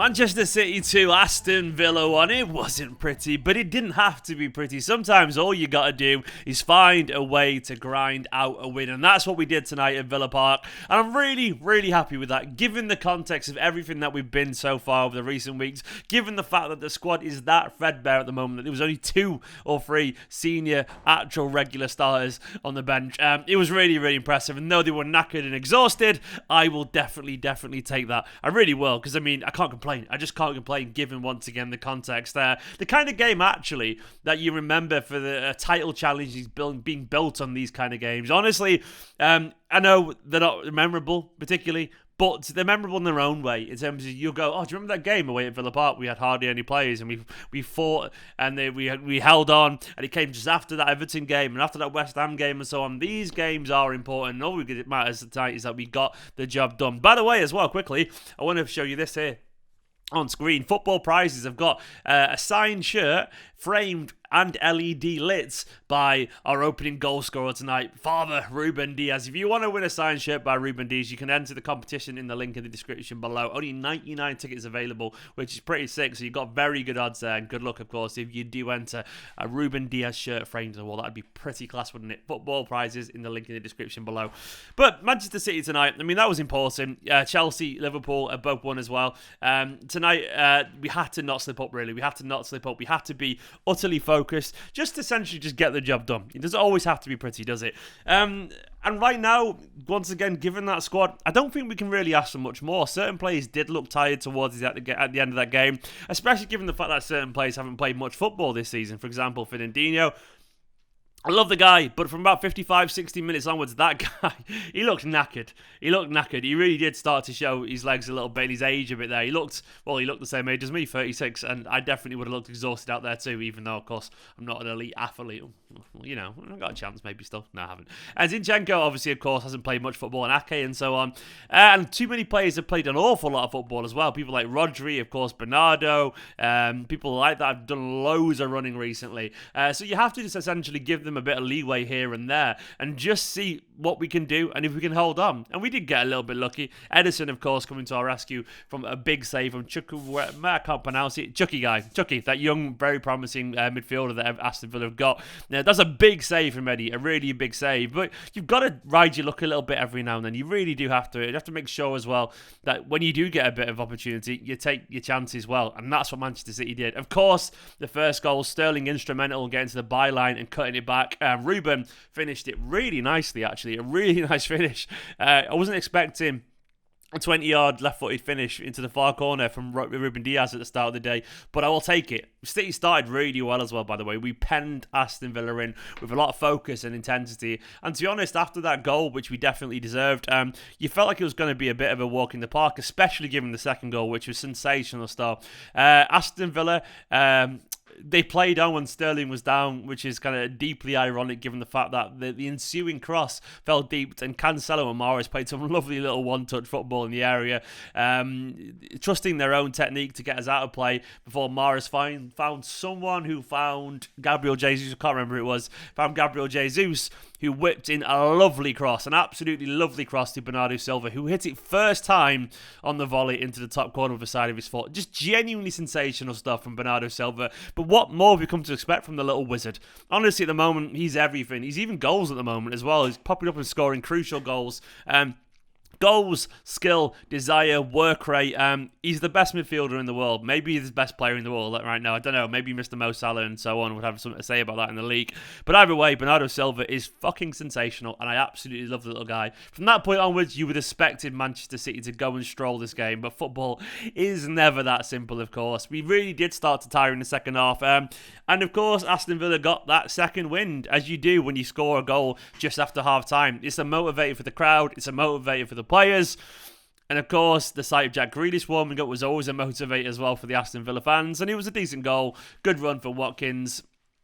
Manchester City 2, Aston Villa 1. It wasn't pretty, but it didn't have to be pretty. Sometimes all you got to do is find a way to grind out a win, and that's what we did tonight at Villa Park. And I'm really happy with that, given the context of everything that we've been so far over the recent weeks, given the fact that the squad is that threadbare at the moment, that there was only 2 or 3 senior, actual regular starters on the bench. It was really impressive, and though they were knackered and exhausted, I will definitely take that. I really will, because I mean, I can't complain. I just can't complain, given once again the context there. The kind of game actually that you remember for the title challenge is being built on these kind of games. Honestly, I know they're not memorable particularly, but they're memorable in their own way. In terms of, you'll go, oh, do you remember that game away at Villa Park? We had hardly any players, and we fought, and we held on, and it came just after that Everton game and after that West Ham game and so on. These games are important, and all it matters tonight is that we got the job done. By the way, as well, quickly, I want to show you this here on screen. Football Prizes have got a signed shirt framed and LED lit by our opening goal scorer tonight, Father Ruben Dias. If you want to win a signed shirt by Ruben Dias, you can enter the competition in the link in the description below. Only 99 tickets available, which is pretty sick, so you've got very good odds there, and good luck, of course, if you do enter a Ruben Dias shirt framed on the wall. That'd be pretty class, wouldn't it? Football Prizes in the link in the description below. But Manchester City tonight, I mean, that was important. Chelsea, Liverpool both won as well. Tonight, we had to not slip up, really. We had to not slip up. We had to be utterly focused, just essentially just get the job done. It doesn't always have to be pretty, does it? And right now, once again, given that squad, I don't think we can really ask for much more. Certain players did look tired towards at the end of that game, especially given the fact that certain players haven't played much football this season. For example, Fernandinho. I love the guy, but from about 55, 60 minutes onwards, that guy, he looked knackered. He really did start to show his legs a little bit, his age a bit there. He looked the same age as me, 36, and I definitely would have looked exhausted out there too, even though, of course, I'm not an elite athlete. You know, I've got a chance maybe still. No, I haven't. And Zinchenko, obviously, of course, hasn't played much football, and Ake and so on. And too many players have played an awful lot of football as well. People like Rodri, of course, Bernardo, people like that have done loads of running recently. So you have to just essentially give them a bit of leeway here and there and just see what we can do and if we can hold on. And we did get a little bit lucky. Edison, of course, coming to our rescue from a big save from I can't pronounce it. Chucky, that young, very promising midfielder that Aston Villa have got. Now, that's a big save from Eddie, a really big save. But you've got to ride your luck a little bit every now and then. You really do have to. You have to make sure as well that when you do get a bit of opportunity, you take your chances well. And that's what Manchester City did. Of course, the first goal, Sterling instrumental in getting to the byline and cutting it back. Ruben finished it really nicely, actually. A really nice finish. I wasn't expecting a 20-yard left-footed finish into the far corner from Ruben Dias at the start of the day, but I will take it. City started really well as well, by the way. We penned Aston Villa in with a lot of focus and intensity, and to be honest, after that goal, which we definitely deserved, you felt like it was going to be a bit of a walk in the park, especially given the second goal, which was sensational stuff. Aston Villa, they played on when Sterling was down, which is kind of deeply ironic given the fact that the ensuing cross fell deep, and Cancelo and Mahrez played some lovely little one-touch football in the area, trusting their own technique to get us out of play before Mahrez found someone who found Gabriel Jesus. I can't remember who it was. Found Gabriel Jesus, who whipped in a lovely cross, an absolutely lovely cross to Bernardo Silva, who hit it first time on the volley into the top corner of the side of his foot. Just genuinely sensational stuff from Bernardo Silva. But what more have we come to expect from the little wizard? Honestly, at the moment, he's everything. He's even goals at the moment as well. He's popping up and scoring crucial goals. Goals, skill, desire, work rate. He's the best midfielder in the world. Maybe he's the best player in the world right now. I don't know. Maybe Mr. Mo Salah and so on would have something to say about that in the league. But either way, Bernardo Silva is fucking sensational, and I absolutely love the little guy. From that point onwards, you would have expected Manchester City to go and stroll this game, but football is never that simple, of course. We really did start to tire in the second half. And of course, Aston Villa got that second wind, as you do when you score a goal just after half-time. It's a motivator for the crowd. It's a motivator for the players. And of course, the sight of Jack Grealish warming up was always a motivator as well for the Aston Villa fans. And it was a decent goal. Good run for Watkins.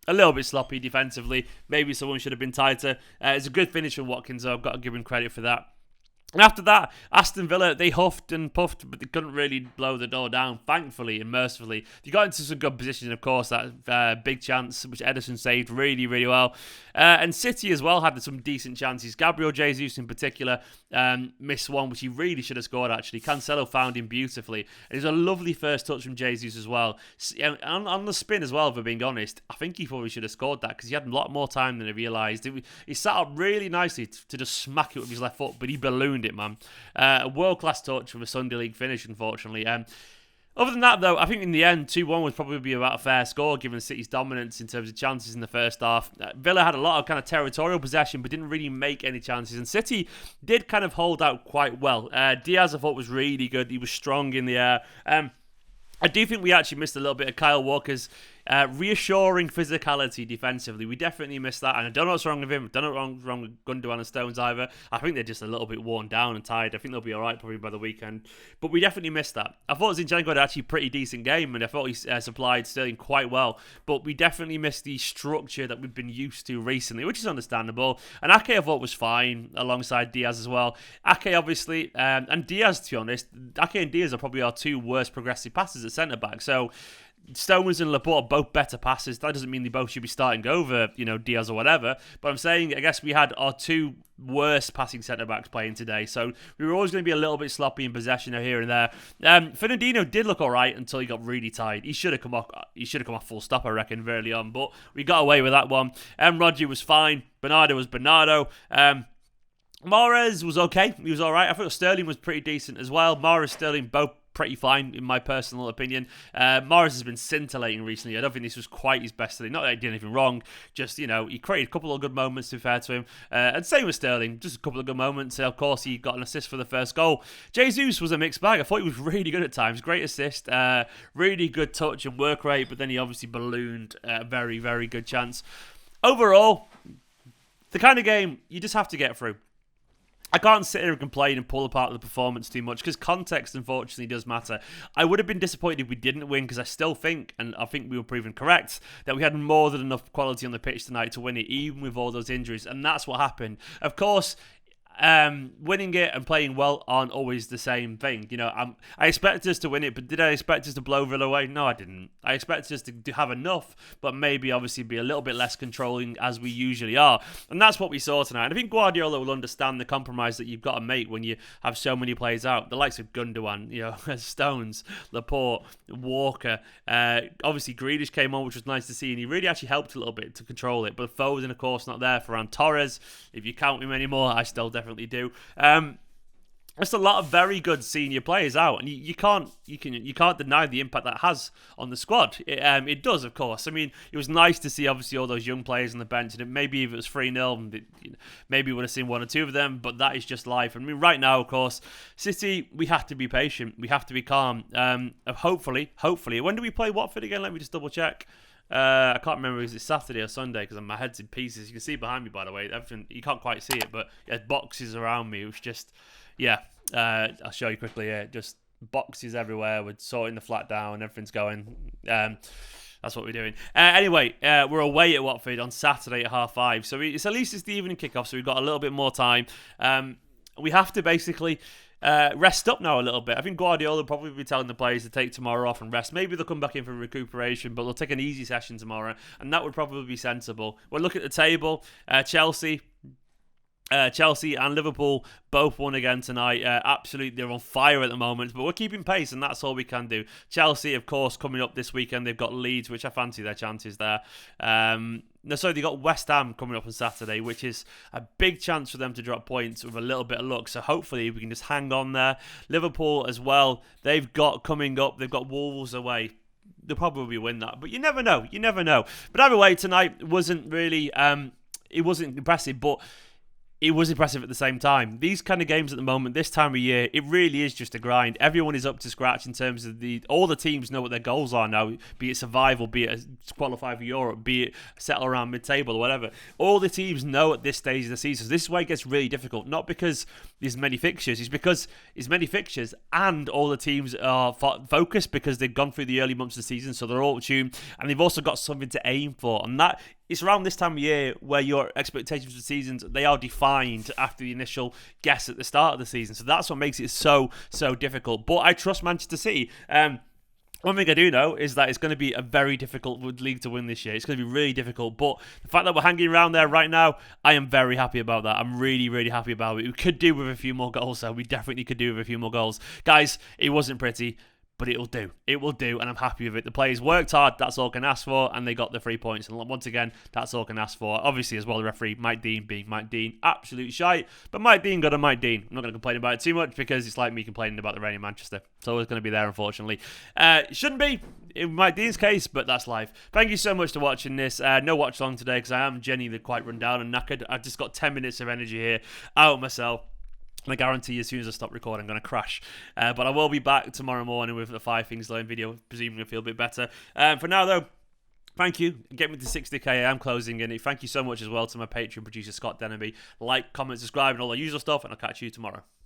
A little bit sloppy defensively. Maybe someone should have been tighter. It's a good finish from Watkins, though. I've got to give him credit for that. And after that, Aston Villa, they huffed and puffed, but they couldn't really blow the door down, thankfully and mercifully. They got into some good positions, of course, that big chance, which Ederson saved really, really well. And City as well had some decent chances. Gabriel Jesus in particular missed one, which he really should have scored, actually. Cancelo found him beautifully. It was a lovely first touch from Jesus as well. On the spin as well, for being honest, I think he probably should have scored that because he had a lot more time than he realised. He sat up really nicely to just smack it with his left foot, but he ballooned it, man. A world-class touch from a Sunday League finish, unfortunately. Other than that, though, I think in the end, 2-1 would probably be about a fair score, given City's dominance in terms of chances in the first half. Villa had a lot of kind of territorial possession, but didn't really make any chances. And City did kind of hold out quite well. Diaz, I thought, was really good. He was strong in the air. I do think we actually missed a little bit of Kyle Walker's reassuring physicality defensively. We definitely missed that, and I don't know what's wrong with him. I don't know what's wrong with Gundogan and Stones either. I think they're just a little bit worn down and tired. I think they'll be alright probably by the weekend, but we definitely missed that. I thought Zinchenko had actually a pretty decent game, and I thought he supplied Sterling quite well, but we definitely missed the structure that we've been used to recently, which is understandable. And Ake, I thought, was fine alongside Diaz as well. Ake, obviously, and Diaz, to be honest, Ake and Diaz are probably our two worst progressive passes at centre-back, so Stones and Laporte are both better passes. That doesn't mean they both should be starting over, Diaz or whatever. But I'm saying, I guess we had our two worst passing centre-backs playing today. So we were always going to be a little bit sloppy in possession here and there. Fernandinho did look all right until he got really tired. He should have come off full stop, I reckon, very early on. But we got away with that one. Roger was fine. Bernardo was Bernardo. Mahrez was okay. He was all right. I thought Sterling was pretty decent as well. Mahrez, Sterling, both pretty fine, in my personal opinion. Mahrez has been scintillating recently. I don't think this was quite his best today. Not that he did anything wrong, just, he created a couple of good moments, to be fair to him. And same with Sterling, just a couple of good moments. Of course, he got an assist for the first goal. Jesus was a mixed bag. I thought he was really good at times. Great assist, really good touch and work rate, but then he obviously ballooned a very, very good chance. Overall, the kind of game you just have to get through. I can't sit here and complain and pull apart the performance too much because context, unfortunately, does matter. I would have been disappointed if we didn't win because I still think, and I think we were proven correct, that we had more than enough quality on the pitch tonight to win it, even with all those injuries, and that's what happened. Of course, winning it and playing well aren't always the same thing. I expected us to win it, but did I expect us to blow Villa away? No, I didn't. I expected us to have enough, but maybe obviously be a little bit less controlling as we usually are. And that's what we saw tonight. And I think Guardiola will understand the compromise that you've got to make when you have so many players out. The likes of Gundogan, Stones, Laporte, Walker. Obviously, Grealish came on, which was nice to see, and he really actually helped a little bit to control it. But Foden, of course, not there. Ferran Torres, if you count him anymore, I still definitely do. There's a lot of very good senior players out, and you can't deny the impact that has on the squad. It does, of course. I mean, it was nice to see obviously all those young players on the bench, and maybe if it was 3-0, maybe we would have seen one or two of them. But that is just life. I mean, right now, of course, City, we have to be patient. We have to be calm. Hopefully, when do we play Watford again? Let me just double check. I can't remember if it's Saturday or Sunday because my head's in pieces. You can see behind me, by the way. Everything, you can't quite see it, but boxes around me. It was just, I'll show you quickly here. Just boxes everywhere. We're sorting the flat down. Everything's going. That's what we're doing. Anyway, we're away at Watford on Saturday at 5:30. So it's at least it's the evening kickoff, so we've got a little bit more time. We have to basically rest up now a little bit. I think Guardiola will probably be telling the players to take tomorrow off and rest. Maybe they'll come back in for recuperation, but they'll take an easy session tomorrow, and that would probably be sensible. We'll look at the table. Chelsea and Liverpool both won again tonight. Absolutely, they're on fire at the moment, but we're keeping pace, and that's all we can do. Chelsea, of course, coming up this weekend. They've got Leeds, which I fancy their chances there. They've got West Ham coming up on Saturday, which is a big chance for them to drop points with a little bit of luck. So hopefully we can just hang on there. Liverpool as well. They've got coming up. They've got Wolves away. They'll probably win that, but you never know. But either way, tonight wasn't really. It wasn't impressive, but it was impressive at the same time. These kind of games at the moment, this time of year, it really is just a grind. Everyone is up to scratch in terms of all the teams know what their goals are now, be it survival, be it qualify for Europe, be it settle around mid-table or whatever. All the teams know at this stage of the season. So this is why it gets really difficult. Not because there's many fixtures, it's because there's many fixtures and all the teams are focused because they've gone through the early months of the season, so they're all tuned, and they've also got something to aim for. And that it's around this time of year where your expectations for seasons, they are defined after the initial guess at the start of the season. So that's what makes it so difficult. But I trust Manchester City. One thing I do know is that it's going to be a very difficult league to win this year. It's going to be really difficult. But the fact that we're hanging around there right now, I am very happy about that. I'm really, really happy about it. We could do with a few more goals, though. We definitely could do with a few more goals. Guys, it wasn't pretty, but it'll do. It will do, and I'm happy with it. The players worked hard, that's all I can ask for, and they got the 3 points. And once again, that's all I can ask for. Obviously, as well, the referee, Mike Dean, being Mike Dean, absolute shite. But Mike Dean got a Mike Dean. I'm not going to complain about it too much because it's like me complaining about the rain in Manchester. It's always going to be there, unfortunately. Shouldn't be in Mike Dean's case, but that's life. Thank you so much for watching this. No watch long today because I am genuinely quite run down and knackered. I've just got 10 minutes of energy here out of myself. And I guarantee you, as soon as I stop recording, I'm going to crash. But I will be back tomorrow morning with the 5 things learned video, presumably feel a bit better. For now, though, thank you. Get me to 60k. I am closing in it. Thank you so much as well to my Patreon producer, Scott Denby. Like, comment, subscribe, and all the usual stuff, and I'll catch you tomorrow.